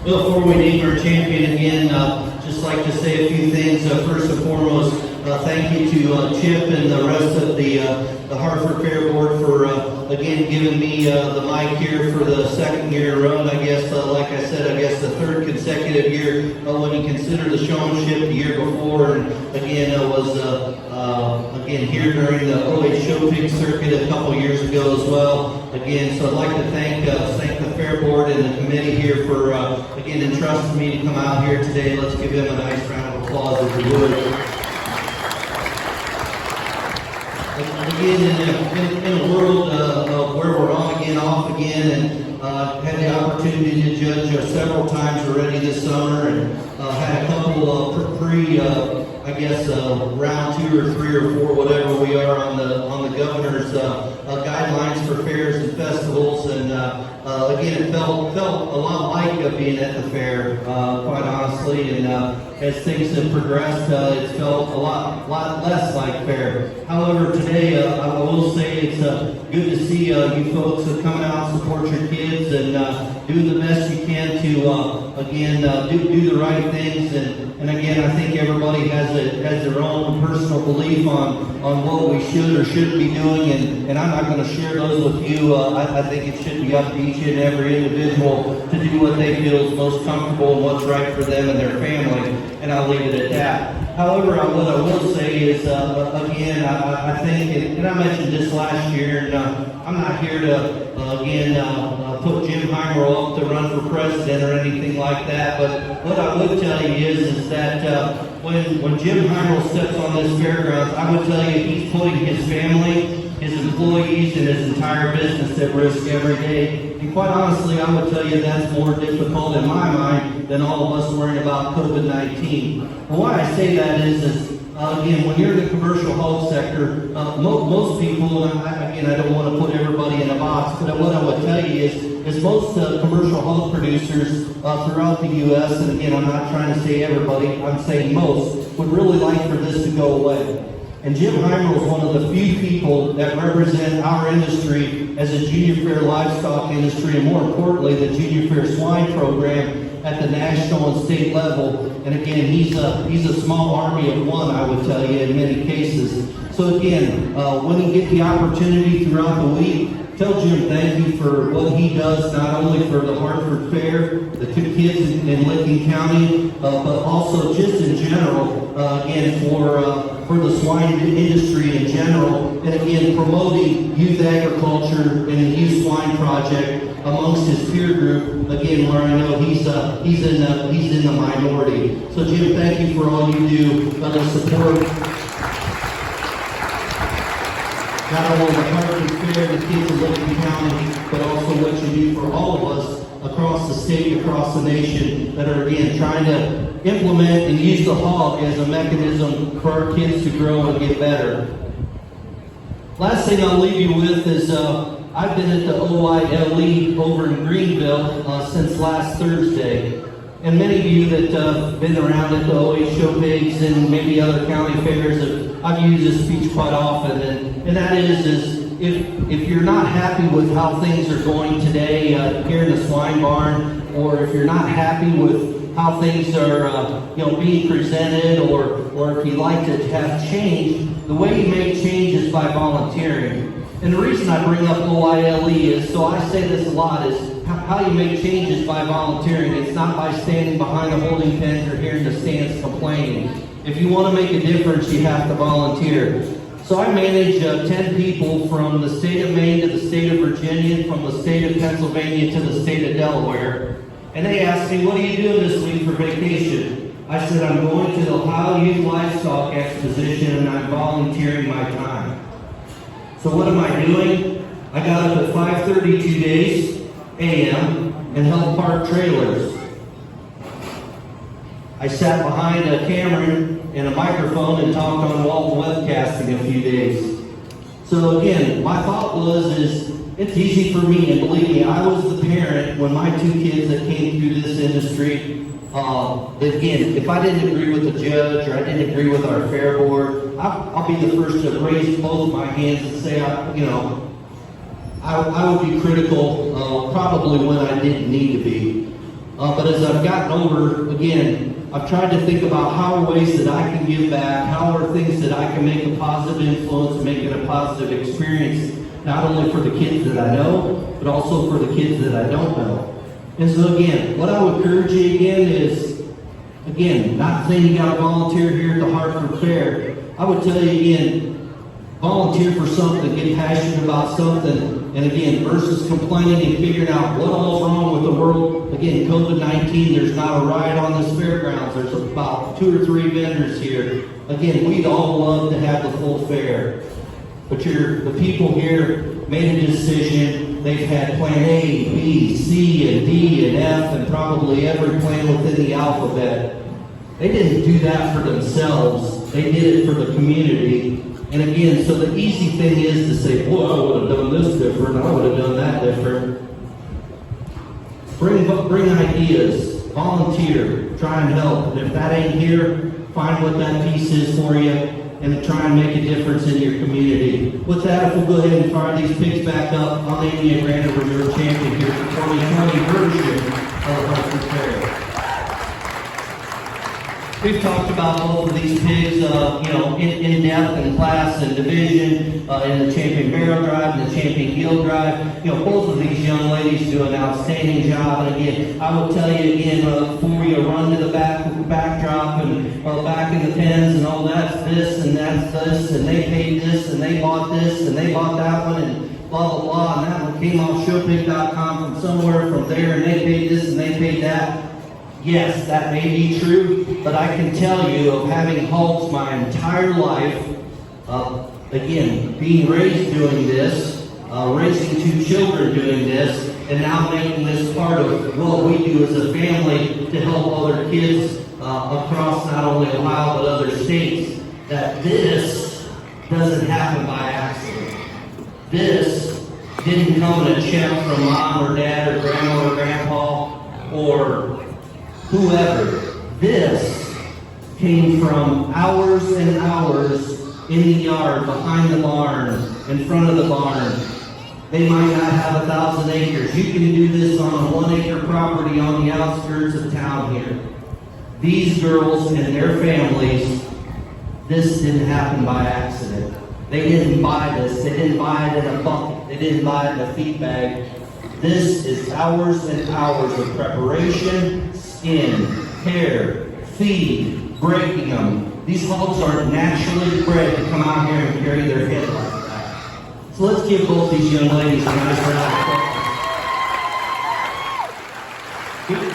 Before we name our champion again, just like to say a few things. First and foremost, thank you to Chip and the rest of the Hartford Fair Board for again giving me the mic here for the second year in a row. And I guess, like I said, I guess the third consecutive year when you consider the showmanship the year before, and again was again here during the OH Show Pig Circuit a couple years ago as well. Again, so I'd like to thank the Fair Board and the committee here for again entrusting me to come out here today. Let's give them a nice round of applause if we would. Again, in a world of where we're on again, off again, and had the opportunity to judge several times already this summer, and had a couple of I guess round 2 or 3 or 4, whatever we are on the governor's guidelines for fairs and festivals, and again, it felt a lot like being at the fair, quite honestly, and as things have progressed, it's felt a lot less like fair. However, today I will say it's good to see you folks coming out and support your kids and do the best you can to again do the right things, and again, I think everybody has their own personal belief on what we should or shouldn't be doing, and I'm not going to share those with you. I think it should be up to each and every individual to do what they feel is most comfortable and what's right for them and their family, and I'll leave it at that. However, what I will say is, again, I think, and I mentioned this last year, and I'm not here to, again, put Jim Heimer up to run for president or anything like that, but what I would tell you is that when Jim Heimer steps on this fairgrounds, I would tell you he's putting his family, his employees, and his entire business at risk every day. And quite honestly, I would tell you that's more difficult in my mind than all of us worrying about COVID-19. Well, why I say that is again, when you're in the commercial hog sector, most people, and I don't want to put everybody in a box, but what I would tell you is most commercial hog producers throughout the U.S., and again, I'm not trying to say everybody, I'm saying most, would really like for this to go away. And Jim Heimer was one of the few people that represent our industry as a junior fair livestock industry, and more importantly, the junior fair swine program at the national and state level. And again, he's a small army of one, I would tell you, in many cases. So again, when you get the opportunity throughout the week, tell Jim thank you for what he does, not only for the Hartford Fair, the 2 kids in Licking County, but also just in general, again, for the swine industry in general, and again, promoting youth agriculture and the Youth Swine Project amongst his peer group, again, where I know he's in the minority. So Jim, thank you for all you do to support not only the Hartford Fair, the kids of Licking County, but also what you do for all of us across the state, across the nation, that are again trying to implement and use the hog as a mechanism for our kids to grow and get better. Last thing I'll leave you with is I've been at the OILE over in Greenville since last Thursday. And many of you that have been around at the OH Show Pigs and maybe other county fairs, I've used this speech quite often, and that is if you're not happy with how things are going today here in the swine barn, or if you're not happy with how things are being presented, or if you'd like to have change, the way you make change is by volunteering. And the reason I bring up OILE is, so I say this a lot, is how you make changes by volunteering. It's not by standing behind the holding pens or here in the stands complaining. If you want to make a difference, you have to volunteer. So I manage 10 people from the state of Maine to the state of Virginia, from the state of Pennsylvania to the state of Delaware. And they asked me, what are you doing this week for vacation? I said, I'm going to the Ohio Youth Livestock Exposition and I'm volunteering my time. So what am I doing? I got up at 5:30 days a.m. and helped park trailers. I sat behind a camera and a microphone and talked on wall webcasting a few days. So again, my thought is it's easy for me, and believe me, I was the parent when my 2 kids that came through this industry. Again, if I didn't agree with the judge or I didn't agree with our fair board, I'll be the first to raise both my hands and say, I would be critical probably when I didn't need to be. But as I've gotten older, again, I've tried to think about how are ways that I can give back, how are things that I can make a positive influence and make it a positive experience, not only for the kids that I know, but also for the kids that I don't know. And so again, what I would encourage you again is, again, not saying you got to volunteer here at the Hartford Fair. I would tell you again, volunteer for something, get passionate about something, and again, versus complaining and figuring out what all's wrong with the world. Again, COVID-19, there's not a riot on this fairgrounds. There's about 2 or 3 vendors here. Again, we'd all love to have the full fair. But the people here made a decision. They've had plan A, B, C, and D, and F, and probably every plan within the alphabet. They didn't do that for themselves. They did it for the community. And again, so the easy thing is to say, boy, I would have done this different, I would have done that different. Bring ideas, volunteer, try and help. And if that ain't here, find what that piece is for you and try and make a difference in your community. With that, if we'll go ahead and fire these pigs back up, I'll name you a Grand Reserve Champion here for 2020 version of the Hartford Fair. We've talked about both of these pigs, in depth and class and division, in the Champion Barrel Drive and the Champion Gill Drive. Both of these young ladies do an outstanding job. And again, I will tell you again, before you run to the backdrop and back in the pens and all that's this and that's this and they paid this and they bought this and they bought that one and blah blah blah and that one came off showpig.com from somewhere from there and they paid this and they paid that. Yes, that may be true, but I can tell you of having hogs my entire life, again, being raised doing this, raising 2 children doing this, and now making this part of what we do as a family to help other kids across not only Ohio but other states, that this doesn't happen by accident. This didn't come in a check from mom or dad or grandma or grandpa or whoever. This came from hours and hours in the yard, behind the barn, in front of the barn. They might not have 1,000 acres. You can do this on a 1-acre property on the outskirts of town here. These girls and their families, this didn't happen by accident. They didn't buy this. They didn't buy it in a bucket. They didn't buy it in a feed bag. This is hours and hours of preparation, skin, hair, feed, breaking them. These hogs aren't naturally bred to come out here and carry their head like that. So let's give both these young ladies a nice round of applause.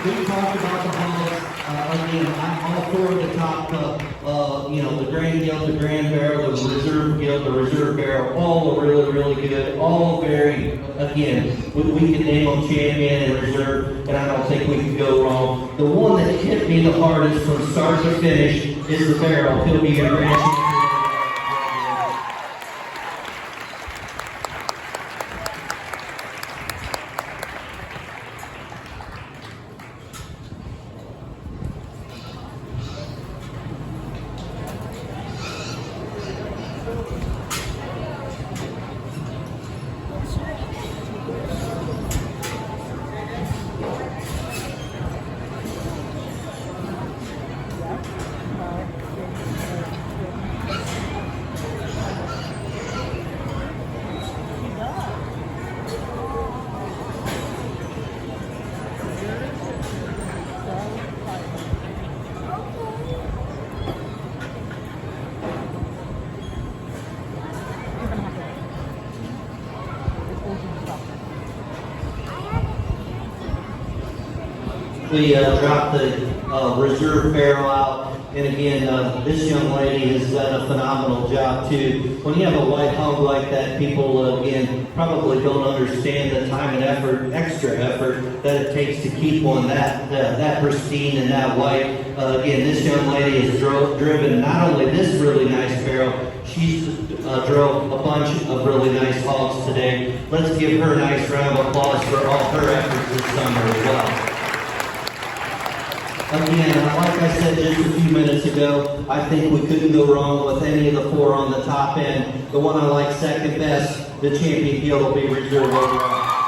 We talked about the hogs. Again, I'm all for the top, the Grand Gill, the Grand Barrel, the Reserve Gill, the Reserve Barrel, all are really, really good. All very, again, we can name them Champion and Reserve, and I don't think we can go wrong. The one that hit me the hardest from start to finish is the Barrel. He'll be your Grand Champion. We dropped the Reserve Barrel out, and again, this young lady has done a phenomenal job too. When you have a white hog like that, people again probably don't understand the time and effort, extra effort that it takes to keep one that pristine and that white. Again, this young lady has driven not only this really nice barrel, she's drove a bunch of really nice hogs today. Let's give her a nice round of applause for all her efforts this summer as well. Again, like I said just a few minutes ago, I think we couldn't go wrong with any of the 4 on the top end. The one I like second best, the Champion Gill, will be reserved overall.